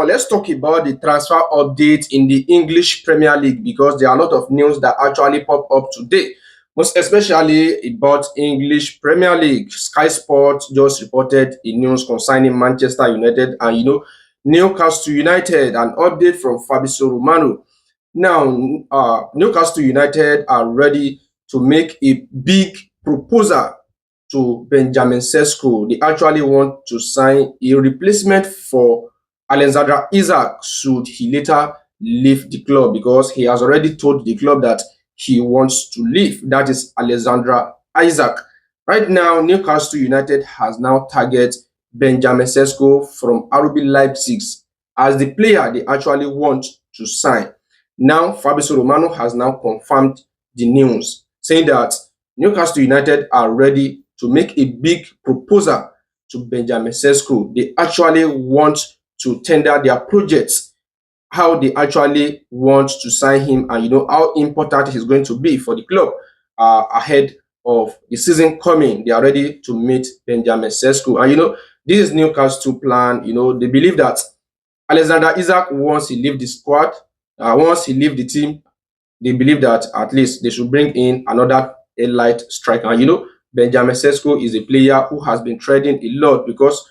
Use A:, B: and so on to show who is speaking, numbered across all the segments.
A: now let's talk about the transfer update in the English Premier League because there are a lot of news that actually pop up today, most especially about English Premier League. Sky Sports just reported a news concerning Manchester United and Newcastle United. An update from Fabrizio Romano. Now, Newcastle United are ready to make a big proposal to Benjamin Sesko. They actually want to sign a replacement for Alexander Isak should he later leave the club, because he has already told the club that he wants to leave. That is Alexander Isak. Right now, Newcastle United has now targeted Benjamin Sesko from RB Leipzig as the player they actually want to sign. Now, Fabrizio Romano has now confirmed the news, saying that Newcastle United are ready to make a big proposal to Benjamin Sesko. They actually want to tender their projects, how they actually want to sign him, and how important he's going to be for the club ahead of the season coming. They are ready to meet Benjamin Sesko, and this is Newcastle plan. They believe that Alexander Isak, once he leave the squad, once he leave the team, they believe that at least they should bring in another elite striker. And Benjamin Sesko is a player who has been trading a lot, because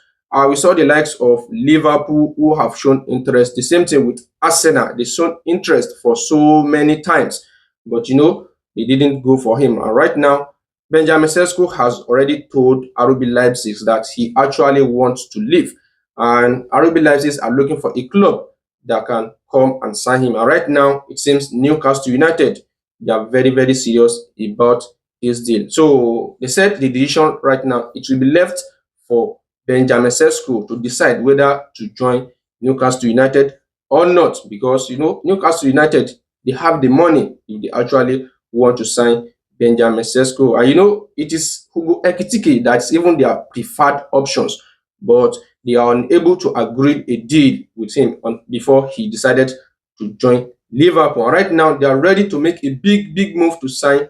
A: we saw the likes of Liverpool who have shown interest. The same thing with Arsenal. They shown interest for so many times, but they didn't go for him. And right now, Benjamin Sesko has already told RB Leipzig that he actually wants to leave, and RB Leipzig are looking for a club that can come and sign him. And right now, it seems Newcastle United, they are very, very serious about this deal. So they said the decision right now, it will be left for Benjamin Sesko to decide whether to join Newcastle United or not, because Newcastle United, they have the money if they actually want to sign Benjamin Sesko. And it is Hugo Ekitike that's even their preferred options, but they are unable to agree a deal with him before he decided to join Liverpool. And right now, they are ready to make a big, big move to sign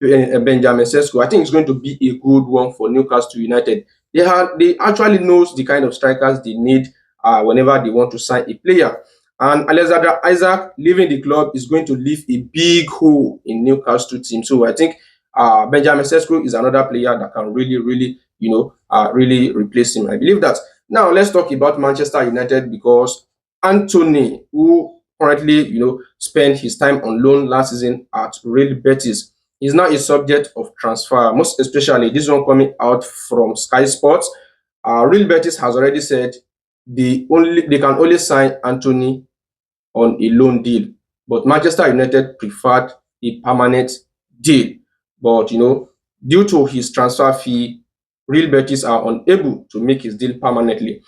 A: Benjamin Sesko. I think it's going to be a good one for Newcastle United. They actually knows the kind of strikers they need whenever they want to sign a player. And Alexander Isak leaving the club is going to leave a big hole in Newcastle team. So I think Benjamin Sesko is another player that can really, really, really replace him. I believe that. Now let's talk about Manchester United, because Antony, who currently, spent his time on loan last season at Real Betis, is now a subject of transfer, most especially this one coming out from Sky Sports. Real Betis has already said they can only sign Antony on a loan deal, but Manchester United preferred a permanent deal. But due to his transfer fee, Real Betis are unable to make his deal permanently.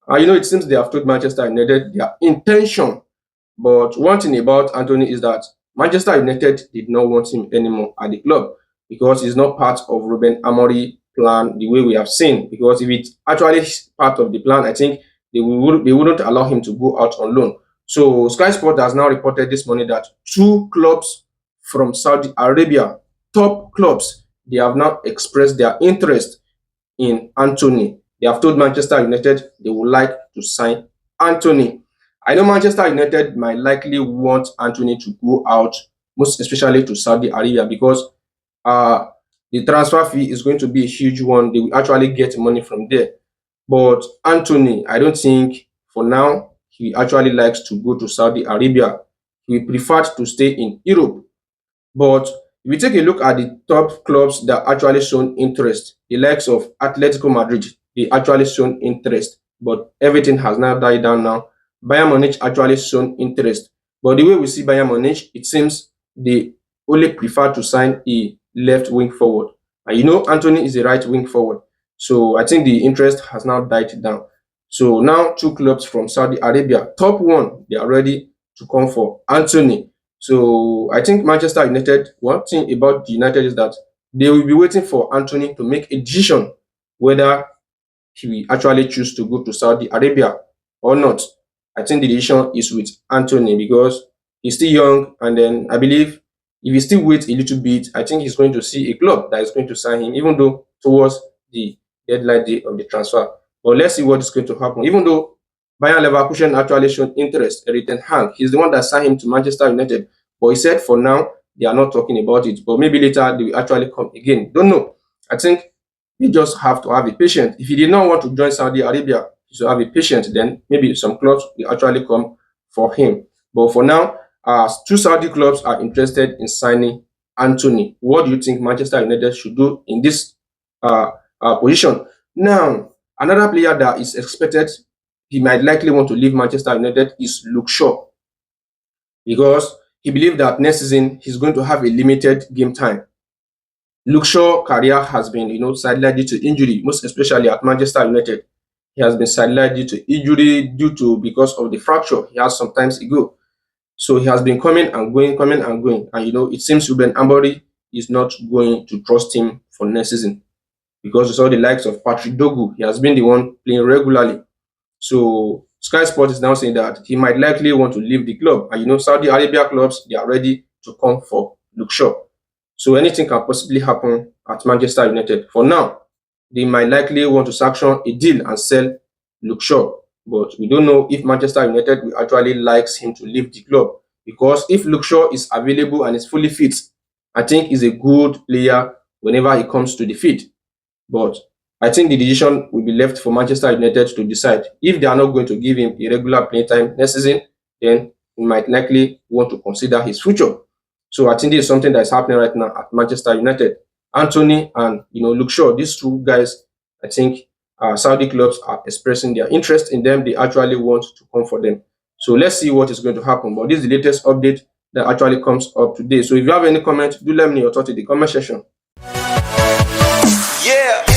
A: It seems they have told Manchester United their intention. But one thing about Antony is that Manchester United did not want him anymore at the club, because he's not part of Ruben Amorim's plan the way we have seen. Because if it's actually part of the plan, I think they wouldn't allow him to go out on loan. So Sky Sport has now reported this morning that two clubs from Saudi Arabia, top clubs, they have now expressed their interest in Antony. They have told Manchester United they would like to sign Antony. I know Manchester United might likely want Antony to go out, most especially to Saudi Arabia, because the transfer fee is going to be a huge one. They will actually get money from there. But Antony, I don't think for now he actually likes to go to Saudi Arabia. He preferred to stay in Europe. But if we take a look at the top clubs that actually shown interest, the likes of Atletico Madrid, they actually shown interest, but everything has now died down now. Bayern Munich actually shown interest, but the way we see Bayern Munich, it seems they only prefer to sign a left wing forward. And Antony is a right wing forward. So I think the interest has now died down. So now two clubs from Saudi Arabia, top one, they are ready to come for Antony. So I think Manchester United, one thing about the United is that they will be waiting for Antony to make a decision whether he will actually choose to go to Saudi Arabia or not. I think the decision is with Antony, because he's still young, and then I believe if he still waits a little bit, I think he's going to see a club that is going to sign him, even though towards the deadline day of the transfer. But let's see what is going to happen. Even though Bayern Leverkusen actually shown interest. Erik ten Hag, he's the one that signed him to Manchester United. But he said for now, they are not talking about it. But maybe later they will actually come again. Don't know. I think you just have to have a patience. If he did not want to join Saudi Arabia, he should have a patience. Then maybe some clubs will actually come for him. But for now, two Saudi clubs are interested in signing Antony. What do you think Manchester United should do in this uh, position? Now, another player that is expected, he might likely want to leave Manchester United is Luke Shaw, because he believes that next season he's going to have a limited game time. Luke Shaw's career has been, sidelined due to injury, most especially at Manchester United. He has been sidelined due to injury, because of the fracture he had some times ago. So he has been coming and going. And it seems Ruben Amorim is not going to trust him for next season, because we saw the likes of Patrick Dogu. He has been the one playing regularly. So Sky Sports is now saying that he might likely want to leave the club. And Saudi Arabia clubs, they are ready to come for Luke Shaw. So anything can possibly happen at Manchester United. For now, they might likely want to sanction a deal and sell Luke Shaw. But we don't know if Manchester United will actually likes him to leave the club. Because if Luke Shaw is available and is fully fit, I think he's a good player whenever he comes to the field. But I think the decision will be left for Manchester United to decide. If they are not going to give him a regular play time next season, then he might likely want to consider his future. So I think this is something that is happening right now at Manchester United. Antony and Luke Shaw, these two guys, I think Saudi clubs are expressing their interest in them. They actually want to come for them. So let's see what is going to happen. But this is the latest update that actually comes up today. So if you have any comment, do let me know your thoughts in the comment section.
B: Yeah.